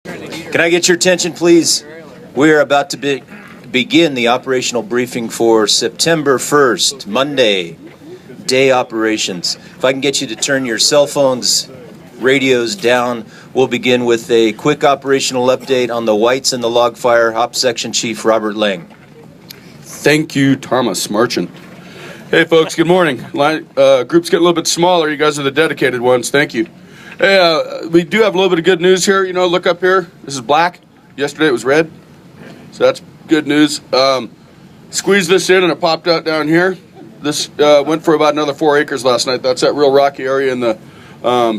Can I get your attention, please? We are about to begin the operational briefing for September 1st, Monday, day operations. If I can get you to turn your cell phones, radios down, we'll begin with a quick operational update on the Whites and the log fire. Op Section Chief Robert Lang. Thank you, Thomas Marchant. Hey, folks, good morning. Groups get a little bit smaller. You guys are the dedicated ones. Thank you. Hey, we do have a little bit of good news here. You know, look up here. This is black. Yesterday it was red. So that's good news. Squeezed this in and it popped out down here. This went for about another 4 acres last night. That's that real rocky area in the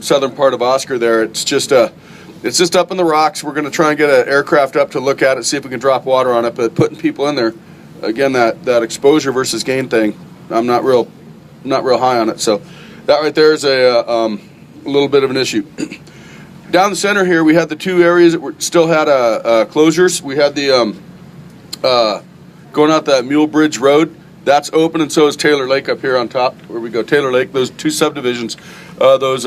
southern part of Oscar there. It's just up in the rocks. We're going to try and get an aircraft up to look at it, see if we can drop water on it. But putting people in there, again, that exposure versus gain thing, I'm not real high on it. So that right there is a little bit of an issue. Down the center here, we had the two areas that still had closures. We had the going out that Mule Bridge Road. That's open, and so is Taylor Lake up here on top, where we go. Taylor Lake, those two subdivisions, those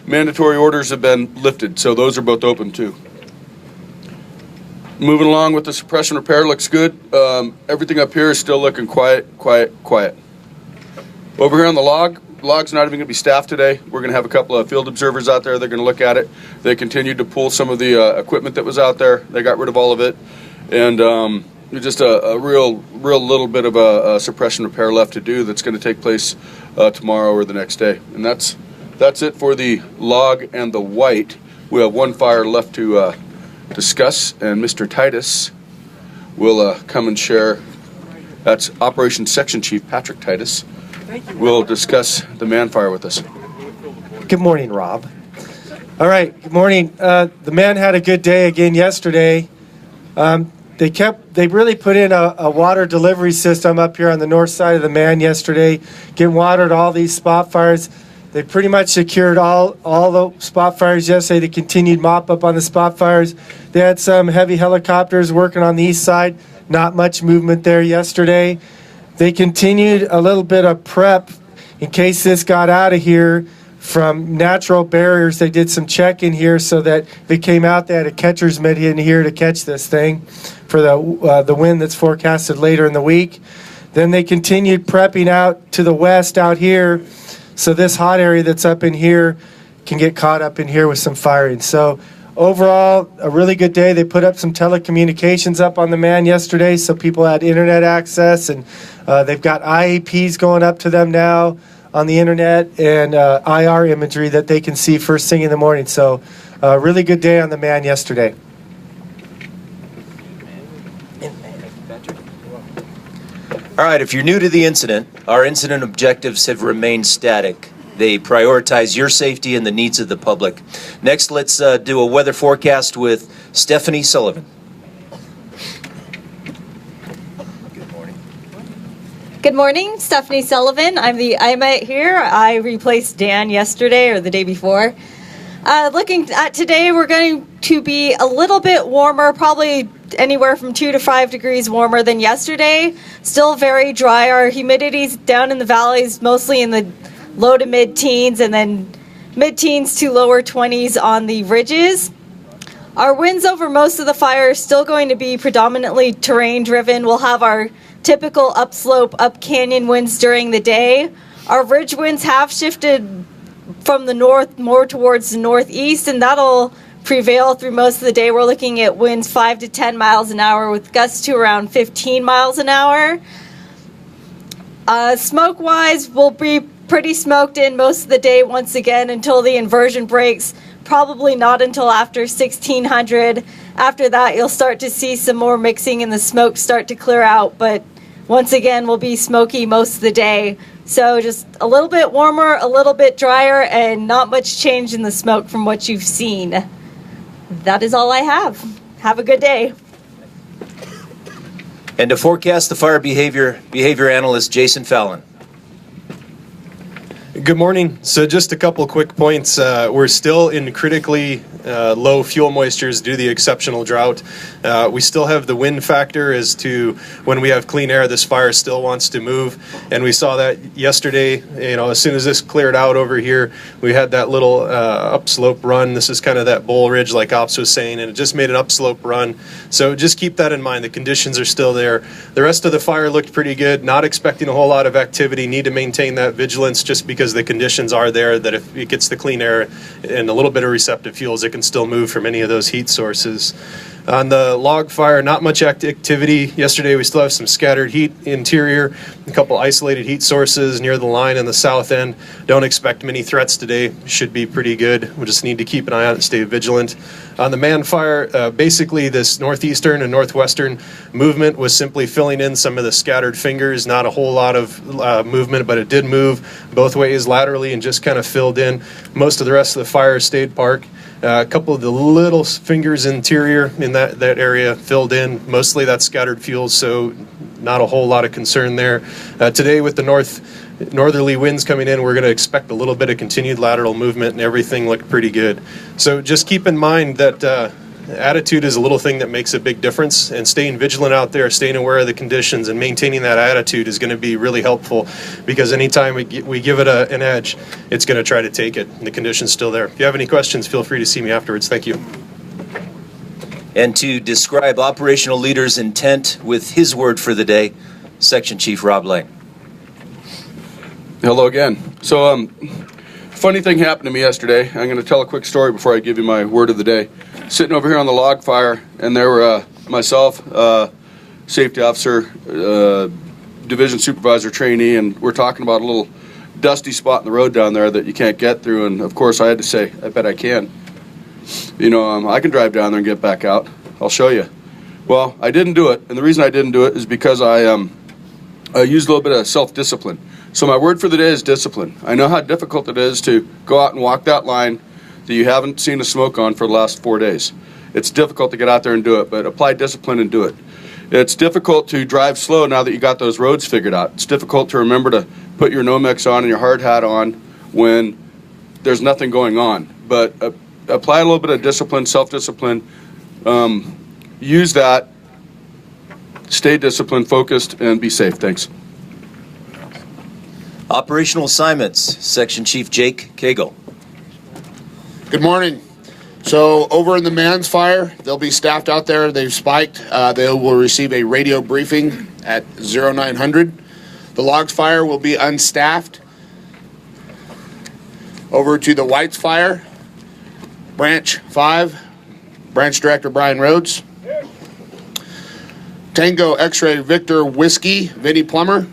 mandatory orders have been lifted, so those are both open too. Moving along with the suppression repair, looks good. Everything up here is still looking quiet. Over here on the log's not even going to be staffed today. We're going to have a couple of field observers out there. They're going to look at it. They continued to pull some of the equipment that was out there. They got rid of all of it, and just a real little bit of a suppression repair left to do. That's going to take place tomorrow or the next day. And that's it for the log and the white. We have one fire left to discuss, and Mr. Titus will come and share. That's Operations Section Chief Patrick Titus. Will discuss the man fire with us. Good morning, Rob. All right, good morning. The man had a good day again yesterday. They really put in a water delivery system up here on the north side of the man yesterday, getting water to all these spot fires. They pretty much secured all the spot fires yesterday. They continued mop up on the spot fires. They had some heavy helicopters working on the east side. Not much movement there yesterday. They continued a little bit of prep in case this got out of here from natural barriers. They did some checking here so that if it came out, they had a catcher's mitt in here to catch this thing for the wind that's forecasted later in the week. Then they continued prepping out to the west out here, so this hot area that's up in here can get caught up in here with some firing. So overall, a really good day. They put up some telecommunications up on the man yesterday, so people had internet access, and they've got IAPs going up to them now on the internet, and IR imagery that they can see first thing in the morning. So a really good day on the man yesterday. All right, if you're new to the incident, our incident objectives have remained static. They prioritize your safety and the needs of the public. Next, let's do a weather forecast with Stephanie Sullivan. Good morning, Stephanie Sullivan. I'm the IMET here. I replaced Dan yesterday or the day before. Looking at today, we're going to be a little bit warmer, probably anywhere from 2 to 5 degrees warmer than yesterday. Still very dry. Our humidity's down in the valleys, mostly in the low to mid-teens, and then mid-teens to lower 20s on the ridges. Our winds over most of the fire are still going to be predominantly terrain-driven. We'll have our typical upslope, up-canyon winds during the day. Our ridge winds have shifted from the north more towards the northeast, and that'll prevail through most of the day. We're looking at winds 5 to 10 miles an hour with gusts to around 15 miles an hour. Smoke-wise, we'll be pretty smoked in most of the day once again until the inversion breaks. Probably not until after 1600. After that, you'll start to see some more mixing and the smoke start to clear out. But once again, we'll be smoky most of the day. So just a little bit warmer, a little bit drier, and not much change in the smoke from what you've seen. That is all I have. Have a good day. And to forecast the fire behavior analyst Jason Fallon. Good morning. So just a couple quick points. We're still in critically low fuel moistures due to the exceptional drought. We still have the wind factor as to when we have clean air, this fire still wants to move. And we saw that yesterday, as soon as this cleared out over here, we had that little upslope run. This is kind of that bowl ridge like Ops was saying, and it just made an upslope run. So just keep that in mind. The conditions are still there. The rest of the fire looked pretty good. Not expecting a whole lot of activity. Need to maintain that vigilance just because the conditions are there that if it gets the clean air and a little bit of receptive fuels, it can still move from any of those heat sources. On the log fire, not much activity. Yesterday we still have some scattered heat interior, a couple isolated heat sources near the line in the south end. Don't expect many threats today. Should be pretty good. We just need to keep an eye out and stay vigilant. On the man fire, basically this northeastern and northwestern movement was simply filling in some of the scattered fingers. Not a whole lot of movement, but it did move both ways laterally and just kind of filled in. Most of the rest of the fire stayed park. A couple of the little fingers interior in that area filled in. Mostly that's scattered fuels, so not a whole lot of concern there. Today with the northerly winds coming in, we're going to expect a little bit of continued lateral movement, and everything looked pretty good. So just keep in mind that attitude is a little thing that makes a big difference, and staying vigilant out there, staying aware of the conditions, and maintaining that attitude is going to be really helpful, because anytime we give it an edge, it's going to try to take it, and the condition's still there. If you have any questions, feel free to see me afterwards. Thank you. And to describe operational leader's intent with his word for the day, Section Chief Rob Lang. Hello again. So, funny thing happened to me yesterday. I'm going to tell a quick story before I give you my word of the day. Sitting over here on the log fire, and there were myself, safety officer, division supervisor trainee, and we're talking about a little dusty spot in the road down there that you can't get through. And of course, I had to say, I bet I can. I can drive down there and get back out. I'll show you. Well, I didn't do it, and the reason I didn't do it is because I used a little bit of self-discipline. So my word for the day is discipline. I know how difficult it is to go out and walk that line that you haven't seen a smoke on for the last 4 days. It's difficult to get out there and do it, but apply discipline and do it. It's difficult to drive slow now that you got those roads figured out. It's difficult to remember to put your Nomex on and your hard hat on when there's nothing going on. But apply a little bit of discipline, self-discipline. Use that. Stay disciplined, focused, and be safe. Thanks. Operational assignments, Section Chief Jake Cagle. Good morning. So over in the man's fire, they'll be staffed out there. They've spiked. They will receive a radio briefing at 0900. The logs fire will be unstaffed. Over to the White's fire, Branch 5, Branch Director Brian Rhodes. Tango X-Ray Victor Whiskey, Vinnie Plummer.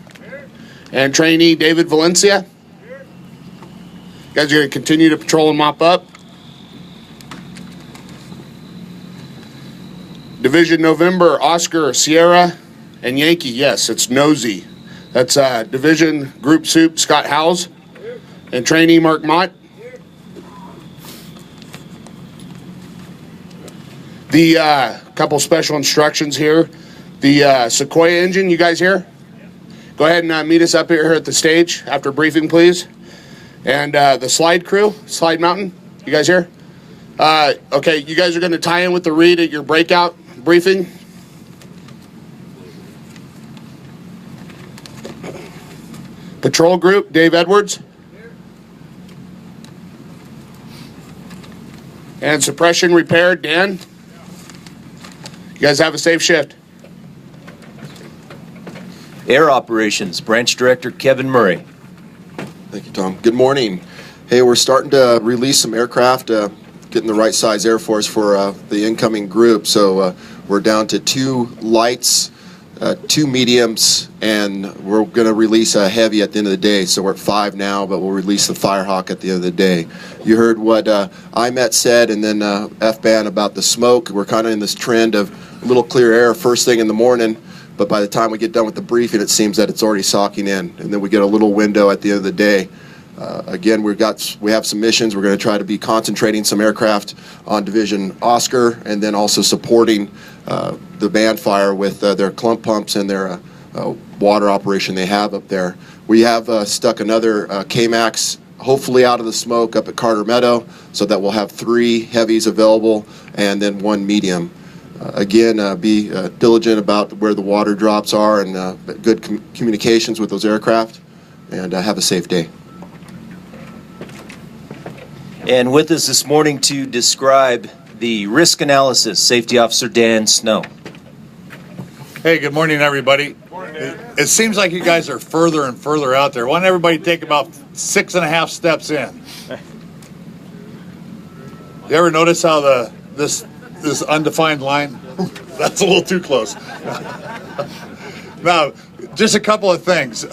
And trainee David Valencia. You guys are going to continue to patrol and mop up. Division November, Oscar, Sierra, and Yankee. Yes, it's Nosy. That's Division Group Soup, Scott Howes. And trainee Mark Mott. The couple special instructions here. The Sequoia engine, you guys here? Go ahead and meet us up here at the stage after briefing, please. And the slide crew, Slide Mountain, you guys here? Okay, you guys are going to tie in with the read at your breakout briefing. Patrol group, Dave Edwards. And suppression repair, Dan. You guys have a safe shift. Air Operations, Branch Director Kevin Murray. Thank you, Tom. Good morning. Hey, we're starting to release some aircraft, getting the right size Air Force for the incoming group. So we're down to 2 lights, 2 mediums, and we're going to release a heavy at the end of the day. So we're at 5 now, but we'll release the Firehawk at the end of the day. You heard what IMET said, and then FBAN about the smoke. We're kind of in this trend of a little clear air first thing in the morning. But by the time we get done with the briefing, it seems that it's already socking in, and then we get a little window at the end of the day. Again, we have some missions. We're going to try to be concentrating some aircraft on Division Oscar, and then also supporting the band fire with their clump pumps and their water operation they have up there. We have stuck another KMAX hopefully out of the smoke up at Carter Meadow, so that we'll have 3 heavies available and then 1 medium. Again, be diligent about where the water drops are and good communications with those aircraft, and have a safe day. And with us this morning to describe the risk analysis, Safety Officer Dan Snow. Hey, good morning, everybody. It seems like you guys are further and further out there. Why don't everybody take about 6.5 steps in? You ever notice how this undefined line? That's a little too close. Now, just a couple of things.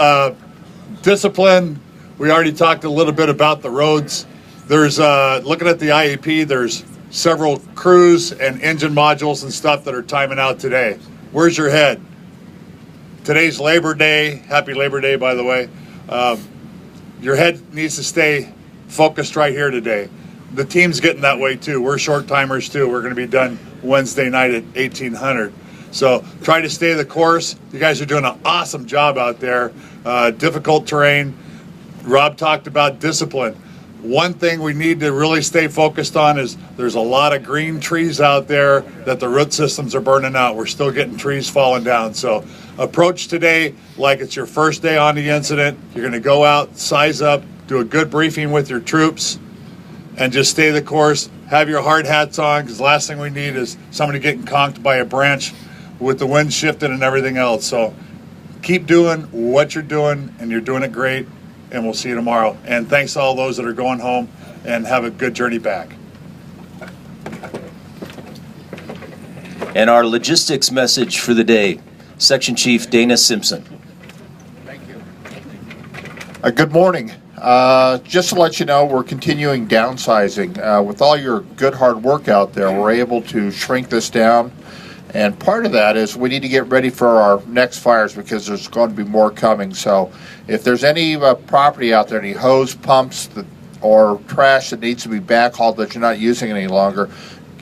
Discipline. We already talked a little bit about the roads. There's looking at the IEP. There's several crews and engine modules and stuff that are timing out today. Where's your head? Today's Labor Day. Happy Labor Day, by the way. Your head needs to stay focused right here today. The team's getting that way too. We're short timers too. We're going to be done Wednesday night at 1800. So try to stay the course. You guys are doing an awesome job out there. Difficult terrain. Rob talked about discipline. One thing we need to really stay focused on is there's a lot of green trees out there that the root systems are burning out. We're still getting trees falling down. So approach today like it's your first day on the incident. You're going to go out, size up, do a good briefing with your troops, and just stay the course. Have your hard hats on, because the last thing we need is somebody getting conked by a branch with the wind shifting and everything else. So keep doing what you're doing, and you're doing it great. And we'll see you tomorrow. And thanks to all those that are going home, and have a good journey back. And our logistics message for the day, Section Chief Dana Simpson. Thank you. Good morning. Just to let you know, we're continuing downsizing. With all your good hard work out there, we're able to shrink this down. And part of that is we need to get ready for our next fires, because there's going to be more coming. So if there's any property out there, any hose pumps or trash that needs to be backhauled that you're not using any longer,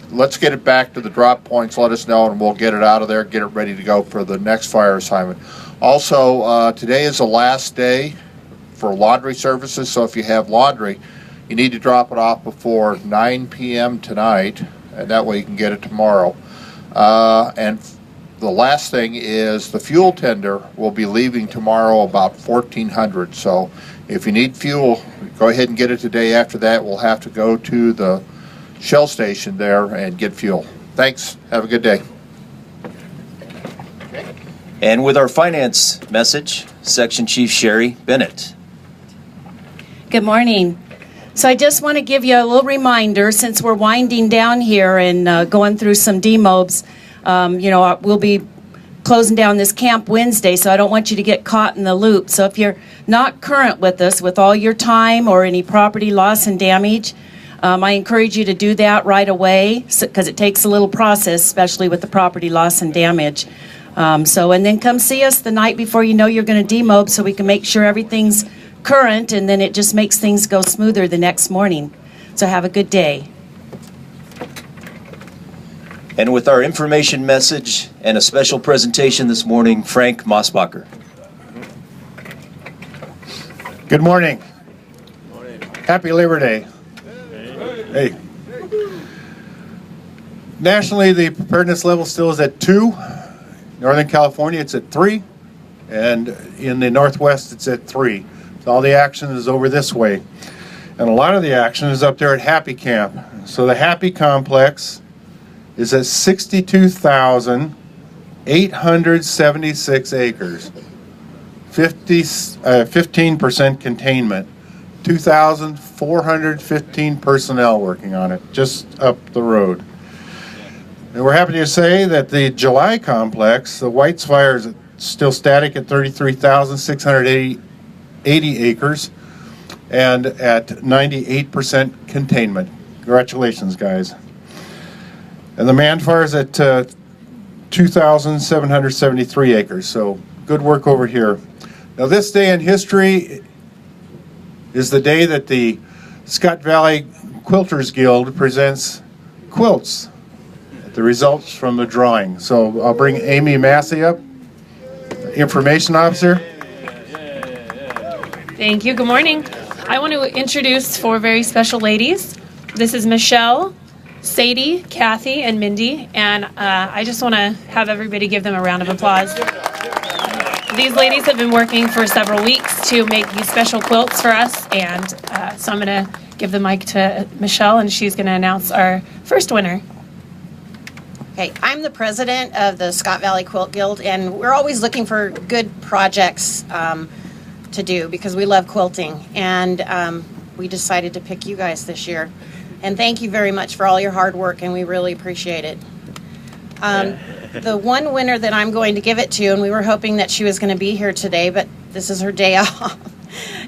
let's get it back to the drop points. Let us know, and we'll get it out of there, get it ready to go for the next fire assignment. Also, today is the last day for laundry services. So if you have laundry, you need to drop it off before 9 p.m. tonight, and that way you can get it tomorrow. And the last thing is the fuel tender will be leaving tomorrow about 1400. So if you need fuel, go ahead and get it today. After that, we'll have to go to the Shell station there and get fuel. Thanks. Have a good day. And with our finance message, Section Chief Sherry Bennett. Good morning. So I just want to give you a little reminder, since we're winding down here and going through some demobes. We'll be closing down this camp Wednesday, so I don't want you to get caught in the loop. So if you're not current with us with all your time or any property loss and damage, I encourage you to do that right away, because it takes a little process, especially with the property loss and damage. And then come see us the night before you know you're going to demob, so we can make sure everything's current, and then it just makes things go smoother the next morning. So have a good day. And with our information message and a special presentation this morning, Frank Mosbacher. Good morning. Happy Labor Day. Hey. Nationally, the preparedness level still is at 2. Northern California, it's at 3. And in the Northwest, it's at 3. So all the action is over this way. And a lot of the action is up there at Happy Camp. So the Happy Complex is at 62,876 acres. 15% containment. 2,415 personnel working on it, just up the road. And we're happy to say that the July complex, the White's Fire, is still static at 33,680 acres and at 98% containment. Congratulations, guys. And the Man Fire is at 2,773 acres, so good work over here. Now, this day in history is the day that the Scott Valley Quilters Guild presents quilts, the results from the drawing. So I'll bring Amy Massey up, Information Officer. Thank you. Good morning. I want to introduce four very special ladies. This is Michelle, Sadie, Kathy, and Mindy, and I just want to have everybody give them a round of applause. These ladies have been working for several weeks to make these special quilts for us, and so I'm going to give the mic to Michelle, and she's going to announce our first winner. Okay, I'm the president of the Scott Valley Quilt Guild, and we're always looking for good projects to do because we love quilting, and we decided to pick you guys this year. And thank you very much for all your hard work, and we really appreciate it. The one winner that I'm going to give it to, and we were hoping that she was going to be here today, but this is her day off,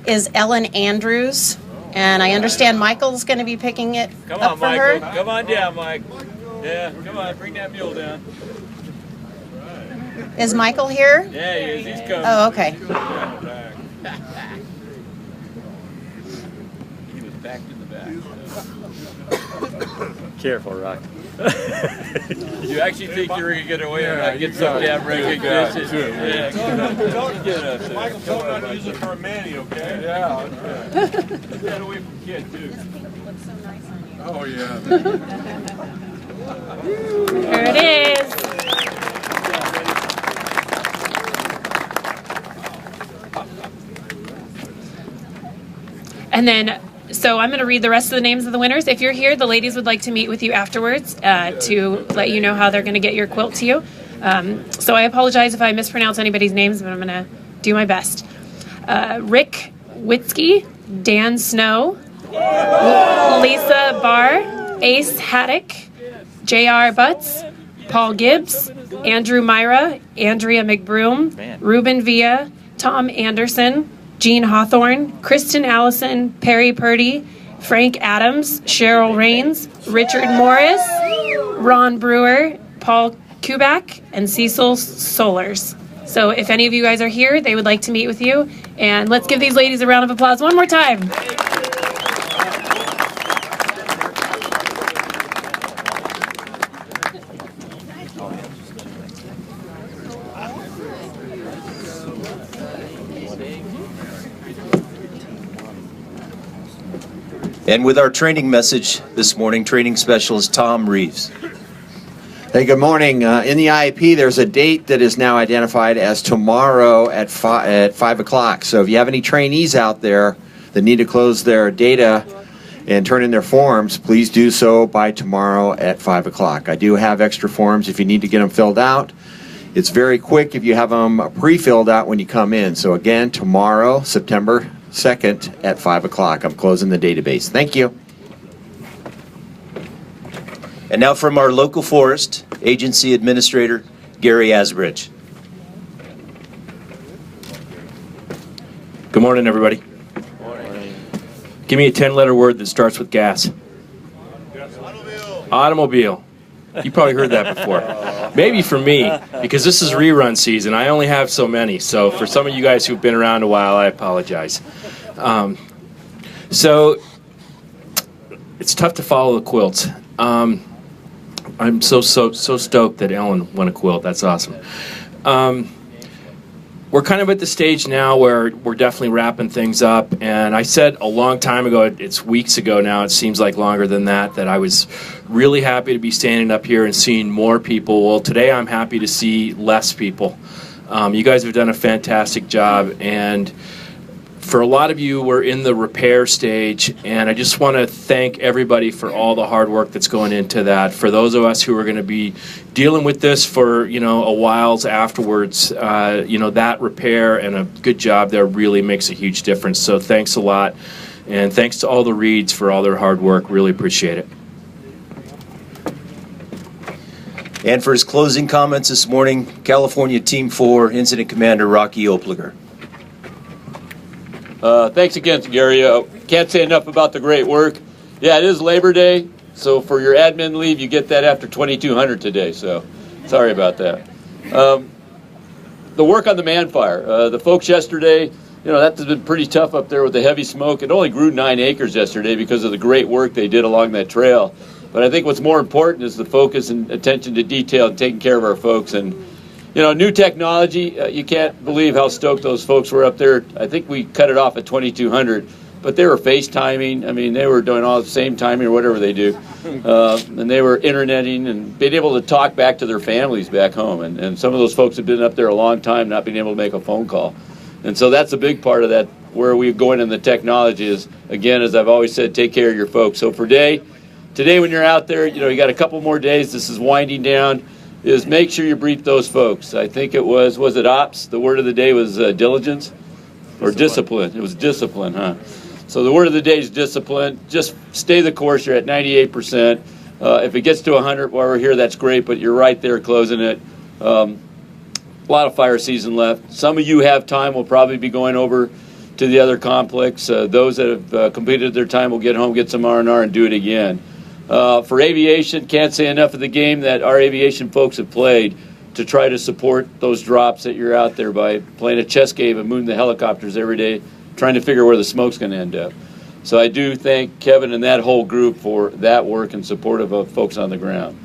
is Ellen Andrews. And I understand Michael's going to be picking it up for her. Come on down, Mike. Yeah, come on, bring that mule down. Is Michael here? Yeah, he is. He's coming. Oh, okay. He was backed in the back. Careful, Rock. You actually think you were going to get away and not get some damn recognition? Yeah, get us. Michael, tell me not to use it for a manny, okay? Yeah, okay. Get that away from kid, too. Oh, yeah. There it is. And then, so I'm going to read the rest of the names of the winners. If you're here, the ladies would like to meet with you afterwards to let you know how they're going to get your quilt to you. So I apologize if I mispronounce anybody's names, but I'm going to do my best. Rick Witzke, Dan Snow, Lisa Barr, Ace Haddock, J.R. Butts, Paul Gibbs, Andrew Myra, Andrea McBroom, Ruben Villa, Tom Anderson, Jean Hawthorne, Kristen Allison, Perry Purdy, Frank Adams, Cheryl Rains, Richard Morris, Ron Brewer, Paul Kubak, and Cecil Solers. So if any of you guys are here, they would like to meet with you. And let's give these ladies a round of applause one more time. And with our training message this morning, training specialist Tom Reeves. Hey, good morning. In the IEP, there's a date that is now identified as tomorrow at 5 o'clock. So if you have any trainees out there that need to close their data and turn in their forms, please do so by tomorrow at 5 o'clock. I do have extra forms if you need to get them filled out. It's very quick if you have them pre-filled out when you come in. So again, tomorrow, September 2nd at 5 o'clock. I'm closing the database. Thank you. And now from our local forest agency administrator, Gary Asbridge. Good morning, everybody. Give me a 10-letter word that starts with gas. Automobile. You probably heard that before. Maybe for me, because this is rerun season, I only have so many. So for some of you guys who've been around a while, I apologize. So it's tough to follow the quilts. I'm so stoked that Ellen won a quilt. That's awesome. We're kind of at the stage now where we're definitely wrapping things up. And I said a long time ago, it's weeks ago now, it seems like longer than that I was really happy to be standing up here and seeing more people. Well, today I'm happy to see less people. You guys have done a fantastic job. And for a lot of you, we're in the repair stage, and I just want to thank everybody for all the hard work that's going into that. For those of us who are going to be dealing with this for, a whiles afterwards, that repair and a good job there really makes a huge difference. So thanks a lot, and thanks to all the Reeds for all their hard work. Really appreciate it. And for his closing comments this morning, California Team 4 Incident Commander Rocky Opliger. Thanks again, Gary. Can't say enough about the great work. Yeah, it is Labor Day, so for your admin leave, you get that after 2200 today, so sorry about that. The work on the man fire. The folks yesterday, that's been pretty tough up there with the heavy smoke. It only grew 9 acres yesterday because of the great work they did along that trail. But I think what's more important is the focus and attention to detail and taking care of our folks. And new technology, you can't believe how stoked those folks were up there. I think we cut it off at 2200. but they were FaceTiming. I mean, they were doing all the same timing or whatever they do. And they were interneting and being able to talk back to their families back home. And some of those folks have been up there a long time not being able to make a phone call. And so that's a big part of that, where we're going in the technology is, again, as I've always said, take care of your folks. So for today when you're out there, you got a couple more days, this is winding down, is make sure you brief those folks. I think it was it ops? The word of the day was diligence or discipline. It was discipline, huh? So the word of the day is discipline. Just stay the course. You're at 98%. If it gets to 100 while we're here, that's great, but you're right there closing it. A lot of fire season left. Some of you have time. We'll probably be going over to the other complex. Those that have completed their time will get home, get some R&R, and do it again. For aviation, can't say enough of the game that our aviation folks have played to try to support those drops that you're out there by playing a chess game and moving the helicopters every day, trying to figure where the smoke's going to end up. So I do thank Kevin and that whole group for that work and supportive of folks on the ground.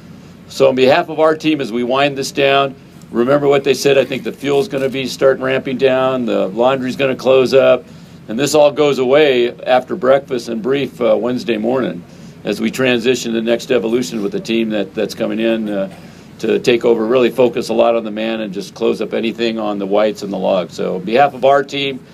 So on behalf of our team, as we wind this down, remember what they said. I think the fuel's going to be starting ramping down, the laundry's going to close up, and this all goes away after breakfast and brief Wednesday morning as we transition to the next evolution with the team that's coming in to take over, really focus a lot on the man and just close up anything on the whites and the logs. So on behalf of our team,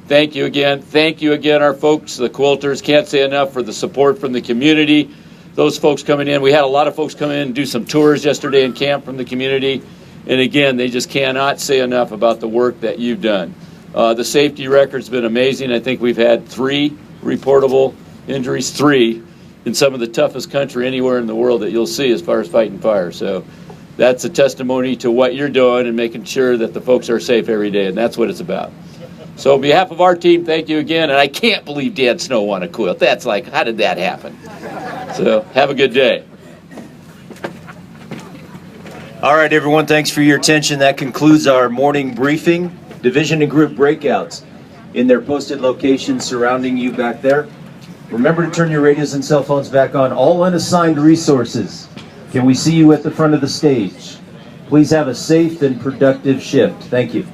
thank you again. Thank you again, our folks, the quilters. Can't say enough for the support from the community. Those folks coming in. We had a lot of folks come in and do some tours yesterday in camp from the community. And again, they just cannot say enough about the work that you've done. The safety record's been amazing. I think we've had 3 reportable injuries, 3 in some of the toughest country anywhere in the world that you'll see as far as fighting fire. So that's a testimony to what you're doing and making sure that the folks are safe every day, and that's what it's about. So on behalf of our team, thank you again, and I can't believe Dan Snow won a quilt. That's like, how did that happen? So have a good day. All right, everyone, thanks for your attention. That concludes our morning briefing. Division and group breakouts in their posted locations surrounding you back there. Remember to turn your radios and cell phones back on. All unassigned resources. Can we see you at the front of the stage? Please have a safe and productive shift. Thank you.